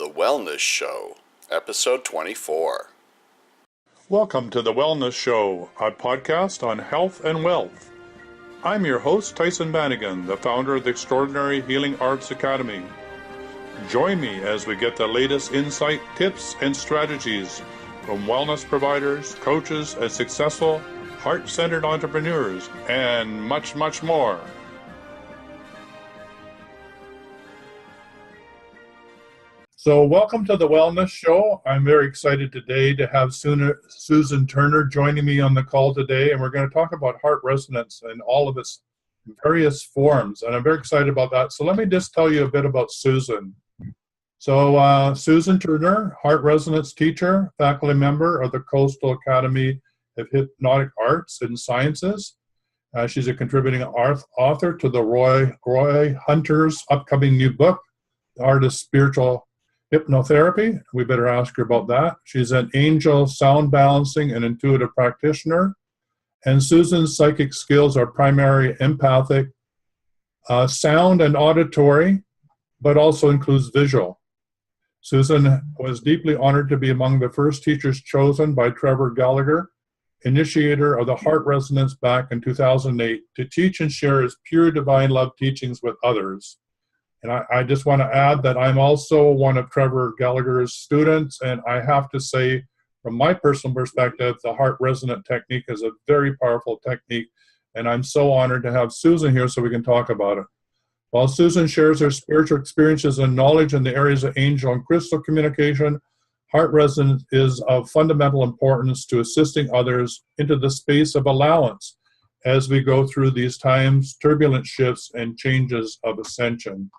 The Wellness Show, Episode 24. Welcome to The Wellness Show, a podcast on health and wealth. I'm your host, Tyson Bannigan, the founder of the Extraordinary Healing Arts Academy. Join me as we get the latest insight, tips, and strategies from wellness providers, coaches, and successful, heart-centered entrepreneurs, and much, much more. So welcome to the Wellness Show. I'm very excited today to have Susan Turner joining me on the call today, and we're going to talk about heart resonance and all of its various forms, and I'm very excited about that. So let me just tell you a bit about Susan. So Susan Turner, heart resonance teacher, faculty member of the Coastal Academy of Hypnotic Arts and Sciences. She's a contributing author to the Roy Hunter's upcoming new book, The Art of Spiritual Hypnotherapy. We better ask her about that. She's an angel sound balancing and intuitive practitioner. And Susan's psychic skills are primary empathic, sound and auditory, but also includes visual. Susan was deeply honored to be among the first teachers chosen by Trevor Gallagher, initiator of the heart resonance back in 2008, to teach and share his pure divine love teachings with others. And I just want to add that I'm also one of Trevor Gallagher's students, and I have to say, from my personal perspective, the heart resonant technique is a very powerful technique, and I'm so honored to have Susan here so we can talk about it. While Susan shares her spiritual experiences and knowledge in the areas of angel and crystal communication, heart resonance is of fundamental importance to assisting others into the space of allowance as we go through these times, turbulent shifts, and changes of ascension.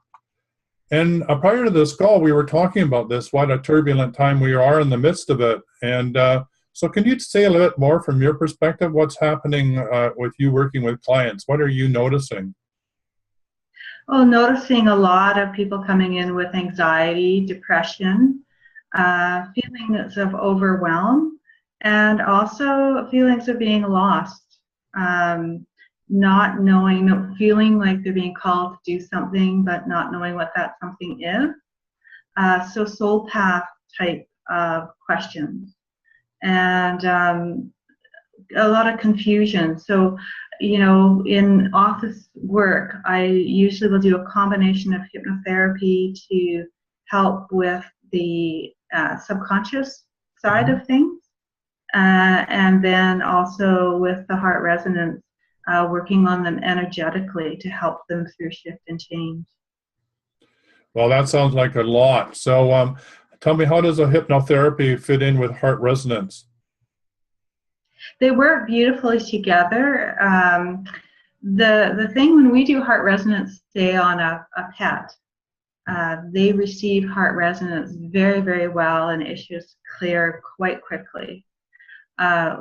And prior to this call, we were talking about this, what a turbulent time we are in the midst of it. And so can you say a little bit more from your perspective, what's happening with you working with clients? What are you noticing? Well, noticing a lot of people coming in with anxiety, depression, feelings of overwhelm, and also feelings of being lost. Not knowing, feeling like they're being called to do something, but not knowing what that something is. So soul path type of questions. And a lot of confusion. So, you know, in office work, I usually will do a combination of hypnotherapy to help with the subconscious side of things. And then also with the heart resonance, working on them energetically to help them through shift and change. Well, that sounds like a lot. So tell me, how does a hypnotherapy fit in with heart resonance? They work beautifully together. The thing when we do heart resonance, say on a pet, they receive heart resonance very, very well and issues clear quite quickly.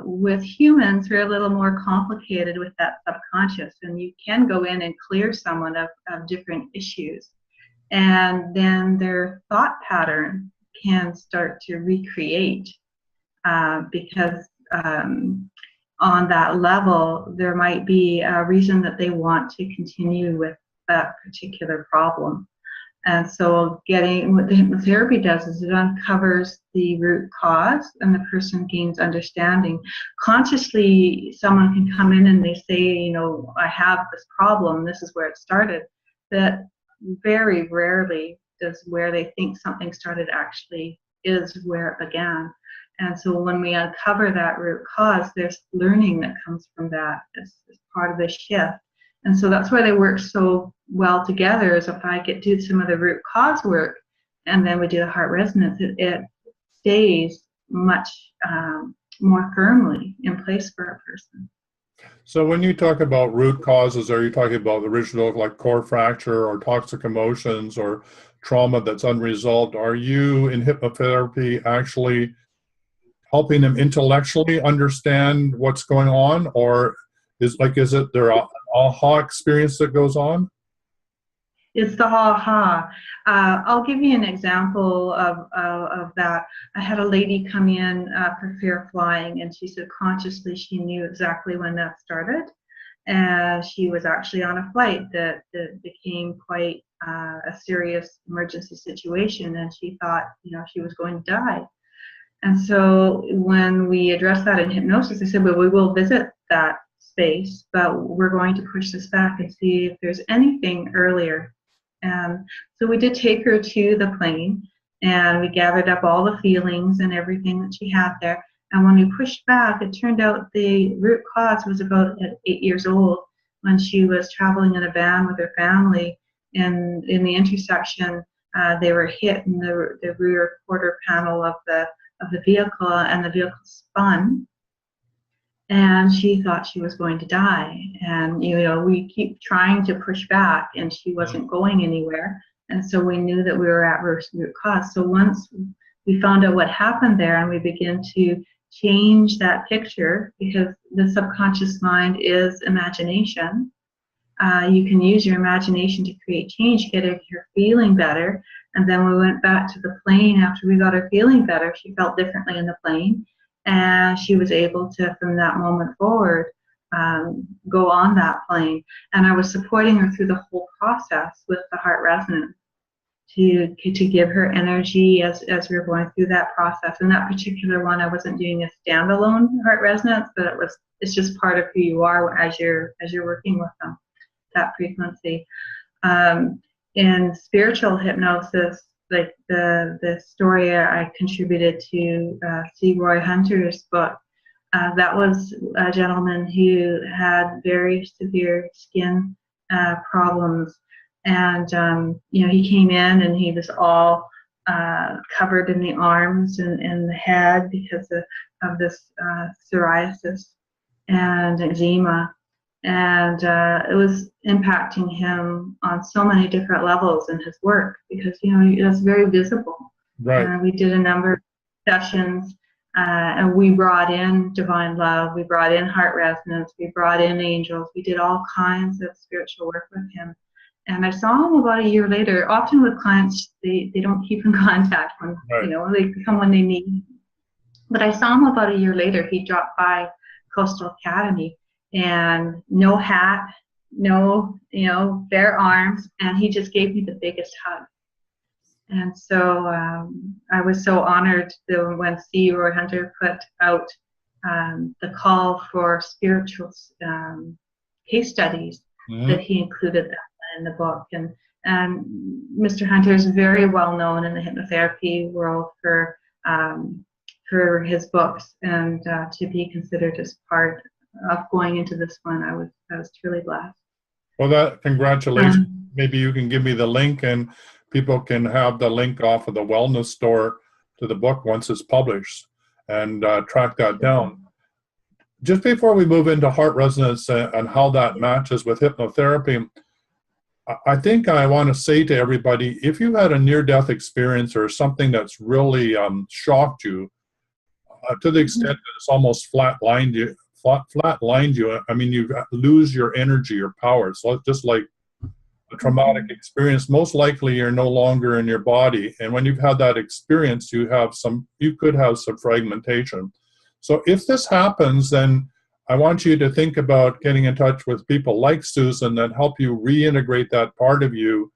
With humans, we're a little more complicated with that subconscious, and you can go in and clear someone of different issues, and then their thought pattern can start to recreate because on that level, there might be a reason that they want to continue with that particular problem. And so what the hypnotherapy does is it uncovers the root cause and the person gains understanding. Consciously, someone can come in and they say, you know, I have this problem, this is where it started. That very rarely does where they think something started actually is where it began. And so when we uncover that root cause, there's learning that comes from that as part of the shift. And so that's why they work so well together, is if I do some of the root cause work and then we do the heart resonance, it stays much more firmly in place for a person. So when you talk about root causes, are you talking about the original, like core fracture or toxic emotions or trauma that's unresolved? Are you in hypnotherapy actually helping them intellectually understand what's going on, or is it their aha experience that goes on? It's the aha. I'll give you an example of that. I had a lady come in for fear of flying, and she said consciously she knew exactly when that started. And she was actually on a flight that became quite a serious emergency situation, and she thought, she was going to die. And so when we addressed that in hypnosis, I said, well, we will visit that space, but we're going to push this back and see if there's anything earlier. And so we did take her to the plane, and we gathered up all the feelings and everything that she had there. And when we pushed back, it turned out the root cause was about at 8 years old, when she was traveling in a van with her family. And in the intersection, they were hit in the rear quarter panel of the vehicle, and the vehicle spun, and she thought she was going to die. And we keep trying to push back, and she wasn't going anywhere. And so we knew that we were at root cause. So once we found out what happened there, and we began to change that picture, because the subconscious mind is imagination. You can use your imagination to create change, get her feeling better. And then we went back to the plane after we got her feeling better. She felt differently in the plane, and she was able to, from that moment forward, go on that plane. And I was supporting her through the whole process with the heart resonance to give her energy as we were going through that process. And that particular one, I wasn't doing a standalone heart resonance, but it's just part of who you are as you're working with them, that frequency. In spiritual hypnosis, like the story I contributed to C. Roy Hunter's book, that was a gentleman who had very severe skin problems. And, he came in and he was all covered in the arms and the head because of this psoriasis and eczema. And it was impacting him on so many different levels in his work, because it was very visible. Right. We did a number of sessions, and we brought in divine love, we brought in heart resonance, we brought in angels, we did all kinds of spiritual work with him. And I saw him about a year later. Often with clients, they don't keep in contact when they come when they need. But I saw him about a year later. He dropped by Coastal Academy, and no hat, no, bare arms, and he just gave me the biggest hug. And so I was so honored that when C. Roy Hunter put out the call for spiritual case studies, that he included that in the book. And Mr. Hunter is very well known in the hypnotherapy world for his books, and to be considered as part of going into this one, I was truly blessed. Well, congratulations. Maybe you can give me the link, and people can have the link off of the Wellness store to the book once it's published, and track that down. Just before we move into heart resonance and how that matches with hypnotherapy, I think I want to say to everybody, if you had a near-death experience or something that's really shocked you, to the extent that it's almost flatlined you, I mean, you lose your energy, your power. So just like a traumatic experience, most likely you're no longer in your body. And when you've had that experience, you could have some fragmentation. So if this happens, then I want you to think about getting in touch with people like Susan that help you reintegrate that part of you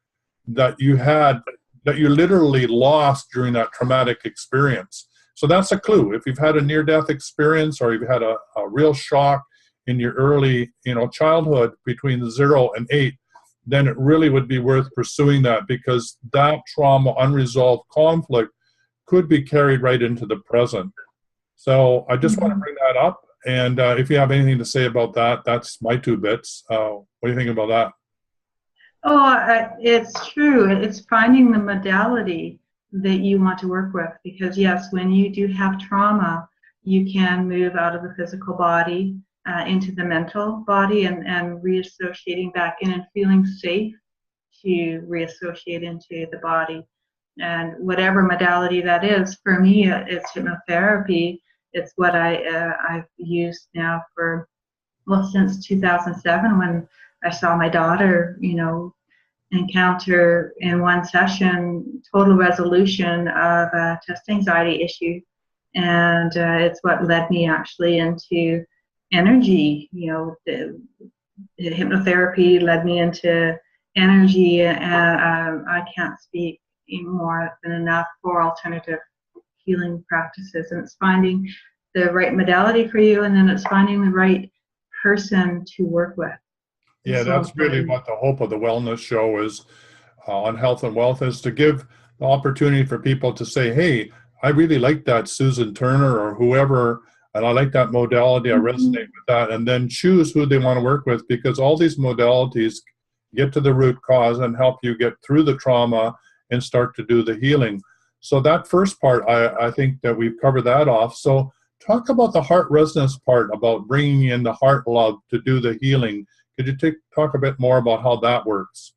that you literally lost during that traumatic experience. So that's a clue. If you've had a near-death experience, or you've had a real shock in your early, childhood between 0 and 8, then it really would be worth pursuing that, because that trauma, unresolved conflict, could be carried right into the present. So I just want to bring that up. And if you have anything to say about that, that's my 2 bits. What do you think about that? Oh, it's true. It's finding the modality that you want to work with, because yes, when you do have trauma, you can move out of the physical body into the mental body, and reassociating back in and feeling safe to reassociate into the body. And whatever modality that is, for me, it's hypnotherapy. It's what I've used now since 2007, when I saw my daughter, encounter in one session total resolution of a test anxiety issue. And it's what led me actually into energy, hypnotherapy led me into energy, and I can't speak more than enough for alternative healing practices. And it's finding the right modality for you, and then it's finding the right person to work with. Yeah, that's really what the hope of the Wellness Show is on health and wealth, is to give the opportunity for people to say, hey, I really like that Susan Turner or whoever, and I like that modality, I resonate with that, and then choose who they want to work with, because all these modalities get to the root cause and help you get through the trauma and start to do the healing. So that first part, I think that we've covered that off. So talk about the heart resonance part, about bringing in the heart love to do the healing. Could you talk a bit more about how that works?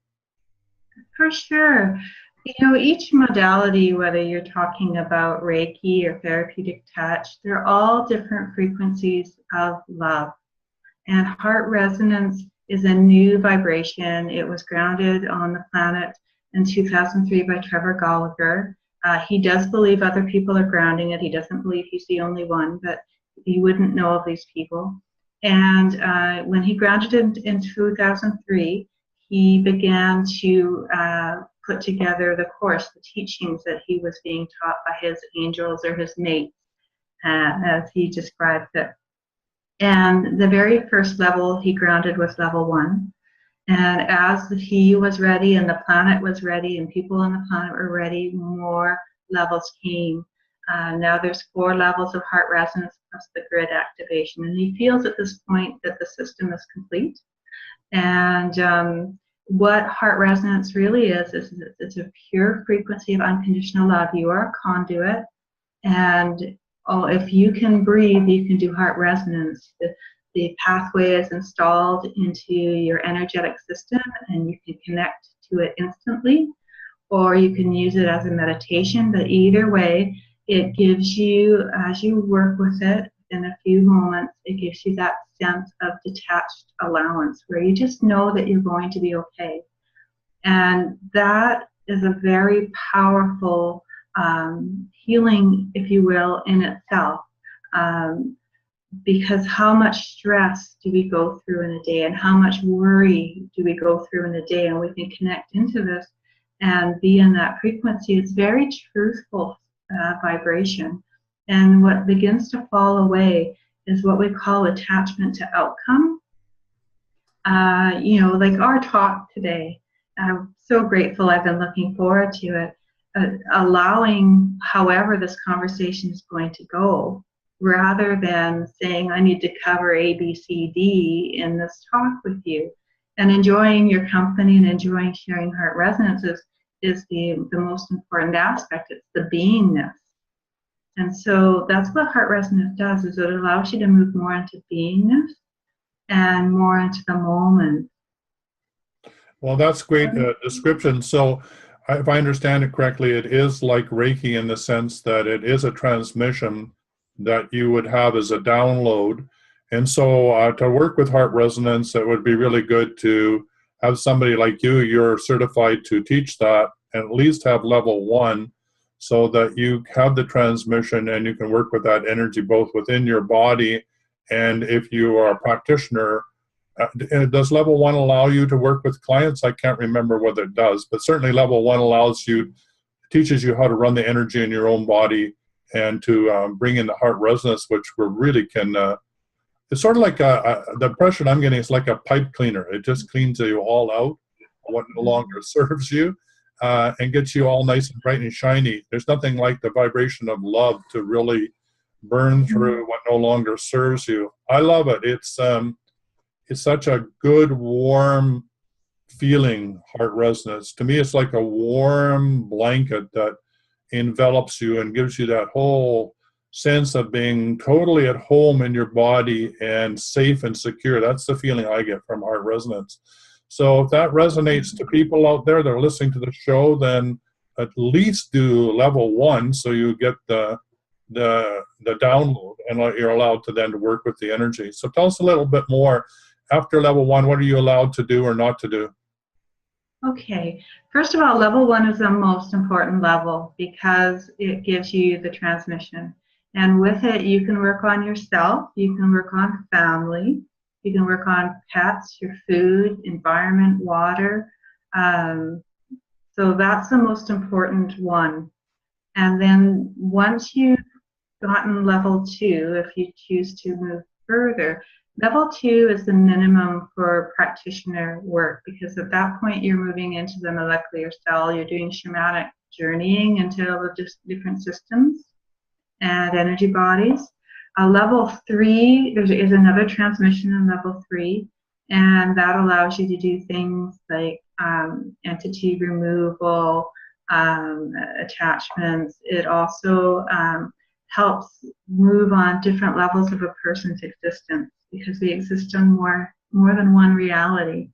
For sure. Each modality, whether you're talking about Reiki or therapeutic touch, they're all different frequencies of love. And heart resonance is a new vibration. It was grounded on the planet in 2003 by Trevor Gallagher. He does believe other people are grounding it. He doesn't believe he's the only one, but you wouldn't know of these people. And when he grounded it in 2003, he began to put together the course, the teachings that he was being taught by his angels or his mates, as he described it. And the very first level he grounded was level 1. And as he was ready and the planet was ready and people on the planet were ready, more levels came. Now there's 4 levels of heart resonance plus the grid activation. And he feels at this point that the system is complete. And what heart resonance really is it's a pure frequency of unconditional love. You are a conduit, and if you can breathe, you can do heart resonance. The pathway is installed into your energetic system, and you can connect to it instantly, or you can use it as a meditation. But either way, it gives you, as you work with it in a few moments, it gives you that sense of detached allowance where you just know that you're going to be okay. And that is a very powerful healing, if you will, in itself. Because how much stress do we go through in a day, and how much worry do we go through in a day? And we can connect into this and be in that frequency. It's very truthful vibration. And what begins to fall away is what we call attachment to outcome. Like our talk today, I'm so grateful. I've been looking forward to it. Allowing however this conversation is going to go, rather than saying I need to cover A, B, C, D in this talk with you. And enjoying your company and enjoying sharing heart resonances is the most important aspect. It's the beingness. And so that's what heart resonance does, is it allows you to move more into beingness and more into the moment. Well, that's great description. So if I understand it correctly, it is like Reiki in the sense that it is a transmission that you would have as a download. And so to work with heart resonance, it would be really good to have somebody like you. You're certified to teach that, and at least have level 1, so that you have the transmission and you can work with that energy both within your body, and if you are a practitioner, does level 1 allow you to work with clients? I can't remember whether it does, but certainly level 1 teaches you how to run the energy in your own body and to bring in the heart resonance, which we really can. It's sort of like the impression I'm getting is like a pipe cleaner. It just cleans you all out, what no longer serves you, and gets you all nice and bright and shiny. There's nothing like the vibration of love to really burn through what no longer serves you. I love it. It's such a good, warm feeling, heart resonance. To me, it's like a warm blanket that envelops you and gives you that whole sense of being totally at home in your body and safe and secure. That's the feeling I get from heart resonance. So if that resonates to people out there that are listening to the show, then at least do level 1 so you get the download, and you're allowed to then to work with the energy. So tell us a little bit more. After level 1, what are you allowed to do or not to do? Okay. First of all, level 1 is the most important level because it gives you the transmission. And with it, you can work on yourself, you can work on family, You can work on pets, your food, environment, water. So that's the most important one. And then once you've gotten level 2, if you choose to move further, level 2 is the minimum for practitioner work, because at that point you're moving into the molecular cell, you're doing shamanic journeying into all the different systems and energy bodies. Level 3 is another transmission in level 3, and that allows you to do things like entity removal, attachments. It also helps move on different levels of a person's existence, because we exist on more than one reality,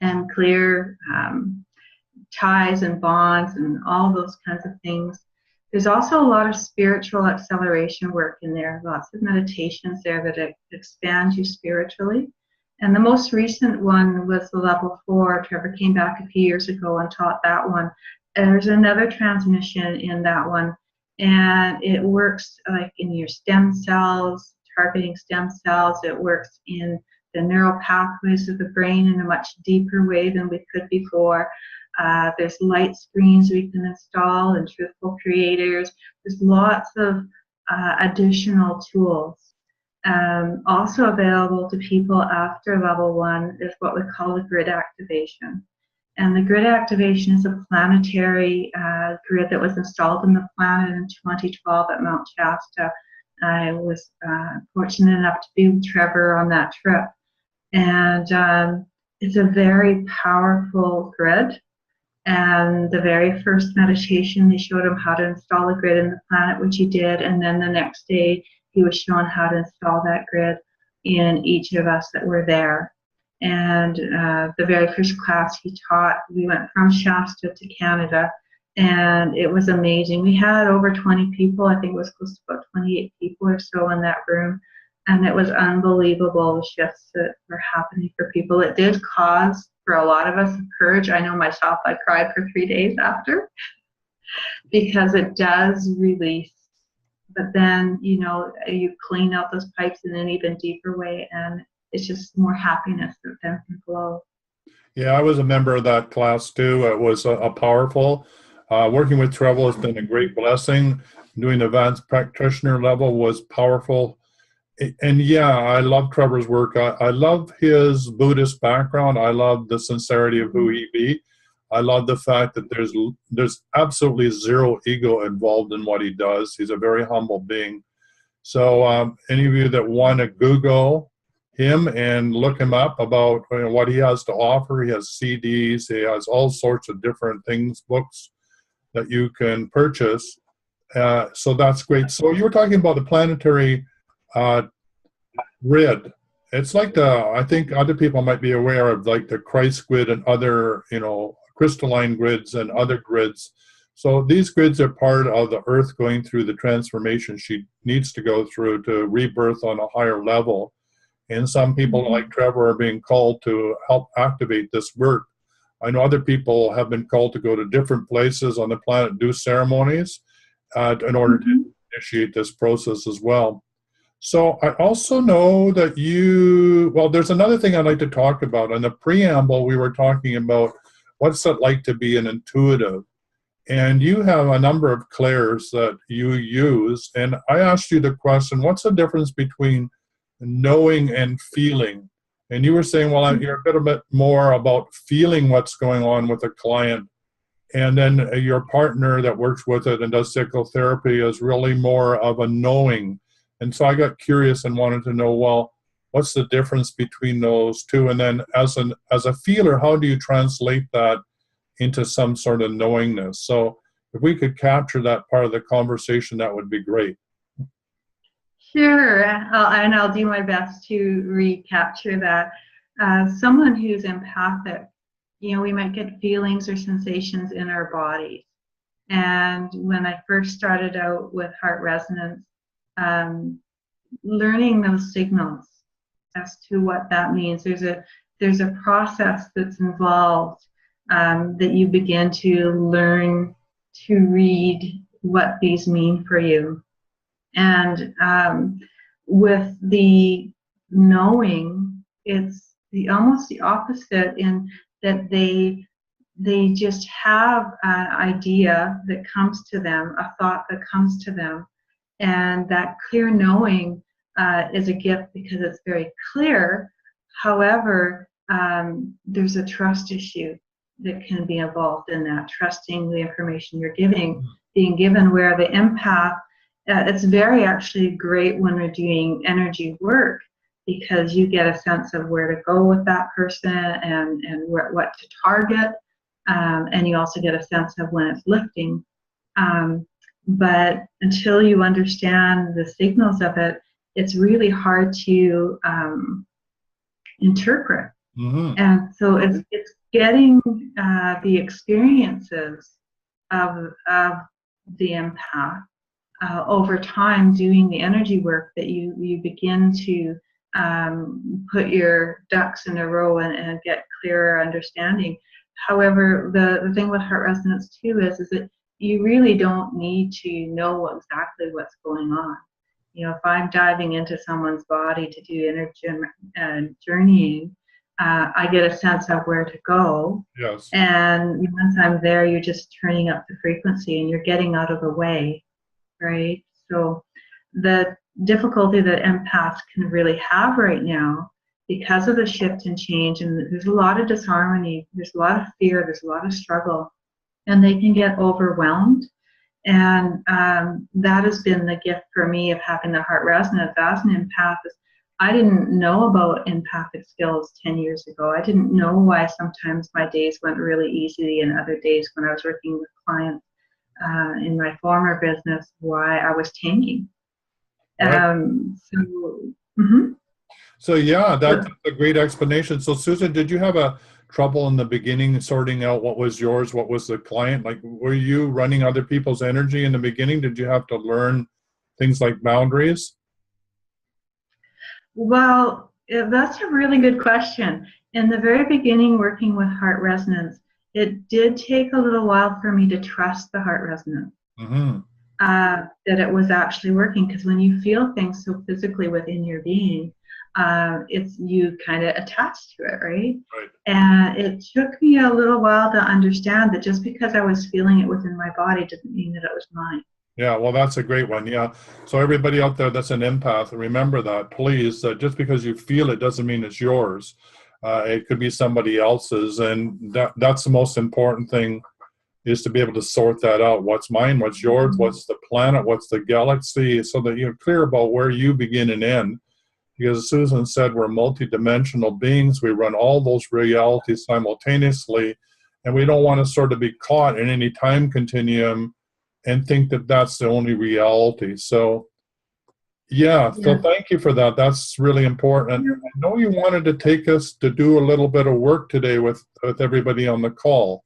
and clear ties and bonds and all those kinds of things. There's also a lot of spiritual acceleration work in there, lots of meditations there that expand you spiritually. And the most recent one was the level 4. Trevor came back a few years ago and taught that one. And there's another transmission in that one, and it works like in your stem cells, targeting stem cells. It works in the neural pathways of the brain in a much deeper way than we could before. There's light screens we can install and truthful creators. There's lots of additional tools. Also available to people after level 1 is what we call the grid activation. And the grid activation is a planetary grid that was installed in the planet in 2012 at Mount Shasta. I was fortunate enough to be with Trevor on that trip. And it's a very powerful grid. And the very first meditation, they showed him how to install a grid in the planet, which he did. And then the next day, he was shown how to install that grid in each of us that were there. And the very first class he taught, we went from Shasta to Canada, and it was amazing. We had over 20 people. I think it was close to about 28 people or so in that room. And it was unbelievable shifts that were happening for people. It did cause, for a lot of us, a purge. I know myself, I cried for 3 days after, because it does release. But then, you know, you clean out those pipes in an even deeper way, and it's just more happiness that then can flow. Yeah, I was a member of that class too. It was a powerful. Working with Trevor has been a great blessing. Doing the advanced practitioner level was powerful. And yeah, I love Trevor's work. I love his Buddhist background. I love the sincerity of who he be. I love the fact that there's absolutely zero ego involved in what he does. He's a very humble being. So any of you that want to Google him and look him up about what he has to offer, he has CDs, he has all sorts of different things, books that you can purchase. So that's great. So you were talking about the planetary grid. It's like I think other people might be aware of like the Christ grid and other, crystalline grids and other grids. So these grids are part of the Earth going through the transformation she needs to go through to rebirth on a higher level. And some people like Trevor are being called to help activate this work. I know other people have been called to go to different places on the planet, do ceremonies in order to initiate this process as well. So I also know that there's another thing I'd like to talk about. In the preamble, we were talking about what's it like to be an intuitive. And you have a number of clairs that you use. And I asked you the question, what's the difference between knowing and feeling? And you were saying, well, you're a bit more about feeling what's going on with a client. And then your partner that works with it and does psychotherapy is really more of a knowing. And so I got curious and wanted to know, well, what's the difference between those two? And then as a feeler, how do you translate that into some sort of knowingness? So if we could capture that part of the conversation, that would be great. Sure, and I'll do my best to recapture that. Someone who's empathic, we might get feelings or sensations in our bodies. And when I first started out with heart resonance, learning those signals as to what that means, there's a process that's involved that you begin to learn to read what these mean for you. And with the knowing, it's the almost the opposite in that they just have an idea that comes to them, a thought that comes to them, and that clear knowing is a gift because it's very clear. However, there's a trust issue that can be involved in that, trusting the information you're being given, where the empath, it's very actually great when we're doing energy work, because you get a sense of where to go with that person and what to target, and you also get a sense of when it's lifting. But until you understand the signals of it, it's really hard to interpret. Mm-hmm. And so it's getting the experiences of the empath over time, doing the energy work, that you begin to put your ducks in a row and get clearer understanding. However, the thing with heart resonance too is that you really don't need to know exactly what's going on. You know, if I'm diving into someone's body to do energy journeying, I get a sense of where to go. Yes. And once I'm there, you're just turning up the frequency and you're getting out of the way, right? So the difficulty that empaths can really have right now, because of the shift and change, and there's a lot of disharmony, there's a lot of fear, there's a lot of struggle, and they can get overwhelmed. And that has been the gift for me of having the heart resonance as an empath. I didn't know about empathic skills 10 years ago. I didn't know why sometimes my days went really easy and other days when I was working with clients in my former business, why I was tanking. Right. So yeah, that's a great explanation. So Susan, did you have a trouble in the beginning sorting out what was yours, what was the client? Like, were you running other people's energy in the beginning? Did you have to learn things like boundaries? Well, that's a really good question. In the very beginning, working with heart resonance, it did take a little while for me to trust the heart resonance. Mm-hmm. That it was actually working, because when you feel things so physically within your being, it's you kind of attached to it, right? Right. And it took me a little while to understand that just because I was feeling it within my body doesn't mean that it was mine. Yeah, well, that's a great one. Yeah. So everybody out there that's an empath, remember that, please. Just because you feel it doesn't mean it's yours. It could be somebody else's, and that's the most important thing, is to be able to sort that out. What's mine, what's yours, what's the planet, what's the galaxy, so that you're clear about where you begin and end. Because as Susan said, we're multidimensional beings. We run all those realities simultaneously, and we don't want to sort of be caught in any time continuum and think that that's the only reality. So yeah, so thank you for that. That's really important. I know you wanted to take us to do a little bit of work today with everybody on the call.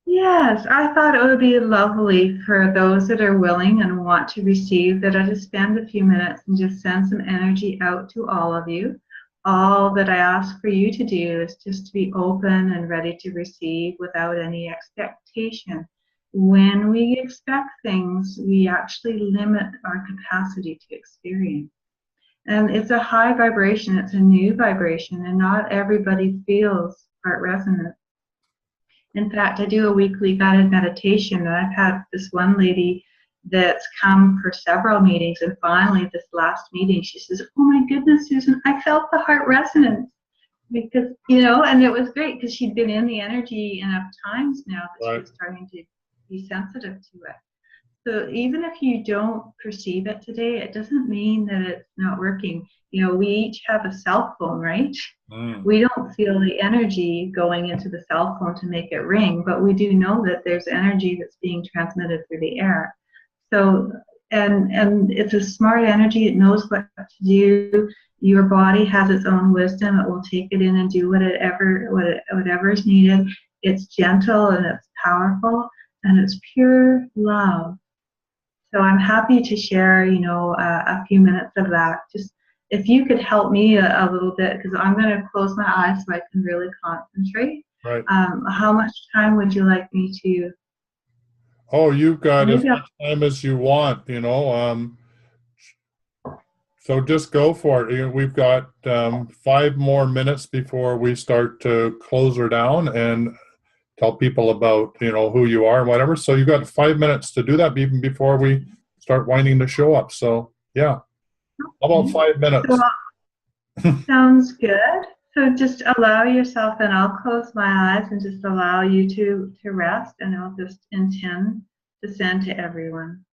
Yes, I thought it would be lovely for those that are willing and want to receive, that I just spend a few minutes and just send some energy out to all of you. All that I ask for you to do is just to be open and ready to receive without any expectation. When we expect things, we actually limit our capacity to experience. And it's a high vibration, it's a new vibration, and not everybody feels heart resonance. In fact, I do a weekly guided meditation, and I've had this one lady that's come for several meetings, and finally this last meeting, she says, "Oh my goodness, Susan, I felt the heart resonance." Because, and it was great because she'd been in the energy enough times now that Right. she was starting to be sensitive to it. So even if you don't perceive it today, it doesn't mean that it's not working. We each have a cell phone, right? We don't feel the energy going into the cell phone to make it ring, but we do know that there's energy that's being transmitted through the air. So, and it's a smart energy. It knows what to do. Your body has its own wisdom. It will take it in and do whatever is needed. It's gentle and it's powerful and it's pure love. So I'm happy to share, a few minutes of that. Just if you could help me a little bit, because I'm going to close my eyes so I can really concentrate. Right. How much time would you like me to? Oh, you've got as much time as you want, So just go for it. We've got 5 more minutes before we start to close her down and tell people about, who you are and whatever. So you've got 5 minutes to do that even before we start winding the show up. So yeah, how about 5 minutes? Sounds good. So just allow yourself, and I'll close my eyes and just allow you to rest, and I'll just intend to send to everyone.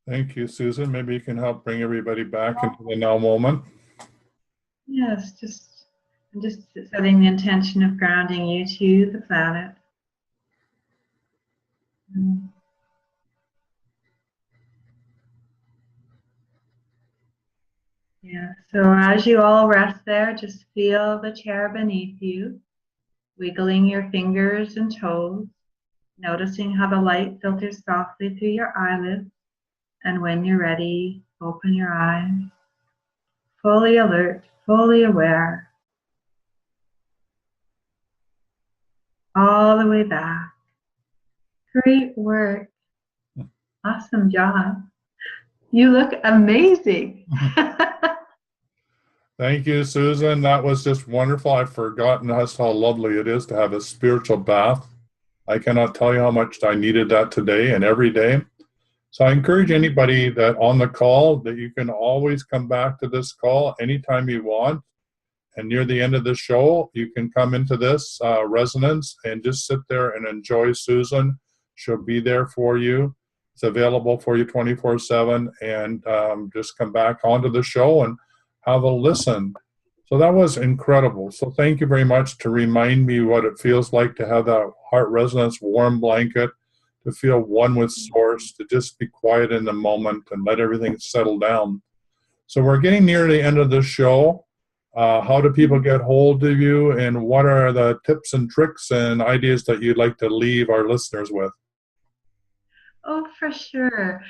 Thank you, Susan. Maybe you can help bring everybody back into the now moment. Yes, I'm just setting the intention of grounding you to the planet. Yeah, so as you all rest there, just feel the chair beneath you, wiggling your fingers and toes, noticing how the light filters softly through your eyelids. And when you're ready, open your eyes, fully alert, fully aware, all the way back. Great work. Awesome job. You look amazing. Thank you, Susan. That was just wonderful. I've forgotten just how lovely it is to have a spiritual bath. I cannot tell you how much I needed that today and every day. So I encourage anybody that on the call that you can always come back to this call anytime you want. And near the end of the show, you can come into this resonance and just sit there and enjoy Susan. She'll be there for you. It's available for you 24/7. And just come back onto the show and have a listen. So that was incredible. So thank you very much to remind me what it feels like to have that heart resonance warm blanket, to feel one with Source, to just be quiet in the moment and let everything settle down. So we're getting near the end of the show. How do people get hold of you, and what are the tips and tricks and ideas that you'd like to leave our listeners with? Oh, for sure.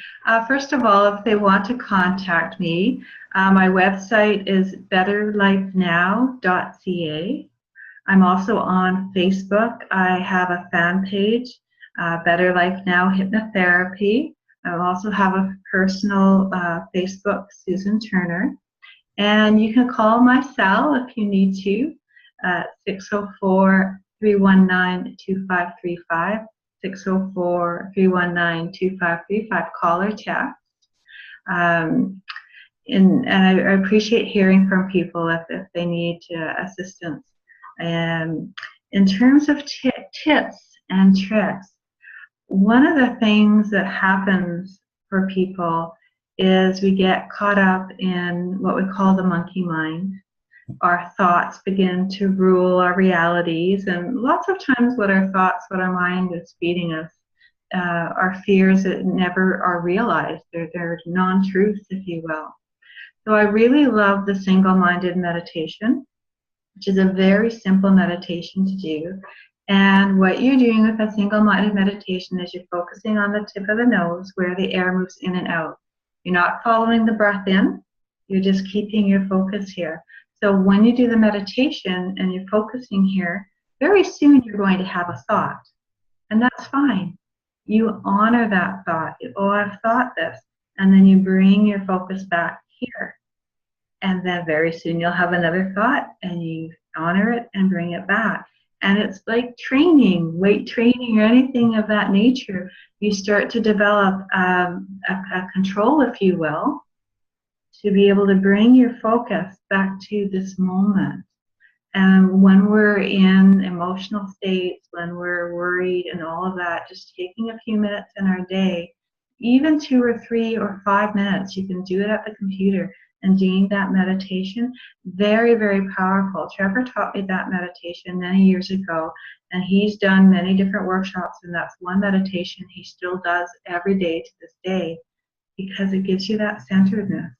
First of all, if they want to contact me, my website is betterlifenow.ca. I'm also on Facebook. I have a fan page, Better Life Now Hypnotherapy. I also have a personal Facebook, Susan Turner. And you can call my cell if you need to, 604-319-2535, 604-319-2535, call or text. And I appreciate hearing from people if they need assistance. And in terms of tips and tricks, one of the things that happens for people is we get caught up in what we call the monkey mind. Our thoughts begin to rule our realities, and lots of times what our thoughts, what our mind is feeding us, are fears that never are realized. They're non-truths, if you will. So I really love the single-minded meditation, which is a very simple meditation to do. And what you're doing with a single-minded meditation is you're focusing on the tip of the nose where the air moves in and out. You're not following the breath in, you're just keeping your focus here. So when you do the meditation and you're focusing here, very soon you're going to have a thought. And that's fine. You honor that thought. Oh, I've thought this. And then you bring your focus back here. And then very soon you'll have another thought and you honor it and bring it back. And it's like training, weight training or anything of that nature. You start to develop a control, if you will, to be able to bring your focus back to this moment. And when we're in emotional states, when we're worried and all of that, just taking a few minutes in our day, even 2 or 3 or 5 minutes, you can do it at the computer and doing that meditation, very, very powerful. Trevor taught me that meditation many years ago, and he's done many different workshops, and that's one meditation he still does every day to this day, because it gives you that centeredness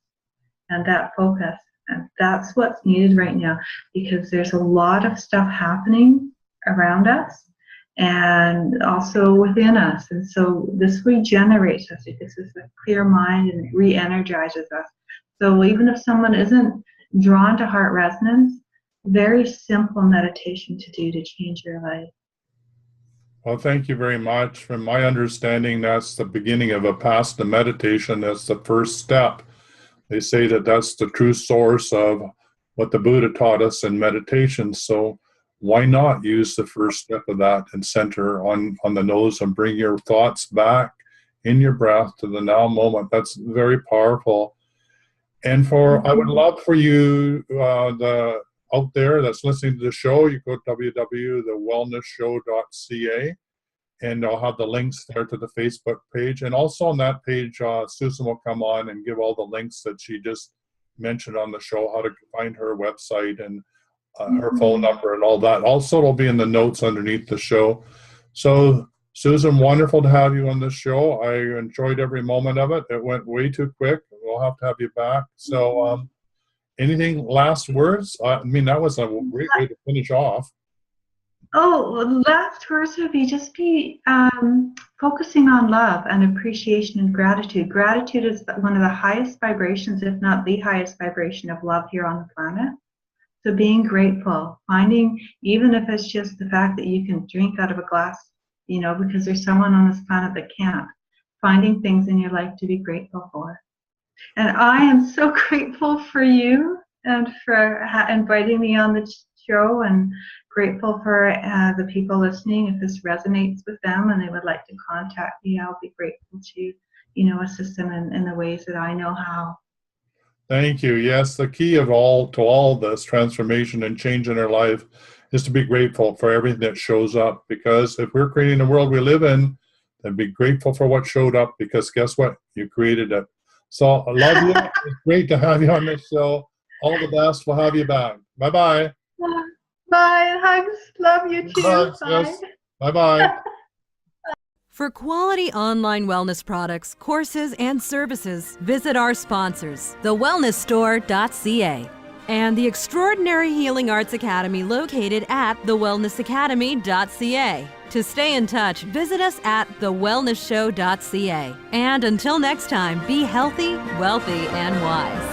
and that focus. And that's what's needed right now, because there's a lot of stuff happening around us and also within us. And so this regenerates us. It gives us a clear mind and it re-energizes us. So even if someone isn't drawn to heart resonance, very simple meditation to do to change your life. Well, thank you very much. From my understanding, that's the beginning of a path to meditation. That's the first step. They say that that's the true source of what the Buddha taught us in meditation. So why not use the first step of that and center on the nose and bring your thoughts back in your breath to the now moment? That's very powerful. And I would love for you, out there that's listening to the show, you go to www.theWellnessShow.ca, and I'll have the links there to the Facebook page. And also on that page, Susan will come on and give all the links that she just mentioned on the show, how to find her website and her phone number and all that. Also, it'll be in the notes underneath the show. So, Susan, wonderful to have you on the show. I enjoyed every moment of it. It went way too quick. We'll have to have you back. So, anything, last words? I mean, that was a great way to finish off. Oh, last words would be focusing on love and appreciation and gratitude. Gratitude is one of the highest vibrations, if not the highest vibration of love here on the planet. So being grateful, finding, even if it's just the fact that you can drink out of a glass, because there's someone on this planet that can't, finding things in your life to be grateful for. And I am so grateful for you and for inviting me on the show, and grateful for the people listening. If this resonates with them and they would like to contact me, I'll be grateful to, assist them in the ways that I know how. Thank you. Yes, the key to all this transformation and change in our life is to be grateful for everything that shows up. Because if we're creating the world we live in, then be grateful for what showed up, because guess what? You created it. So I love you. It's great to have you on this show. All the best. We'll have you back. Bye-bye. Bye. Hugs. Love you too. Hugs, Bye. yes. Bye-bye. For quality online wellness products, courses, and services, visit our sponsors, theWellnessStore.ca, and the Extraordinary Healing Arts Academy located at theWellnessAcademy.ca. To stay in touch, visit us at theWellnessShow.ca. And until next time, be healthy, wealthy, and wise.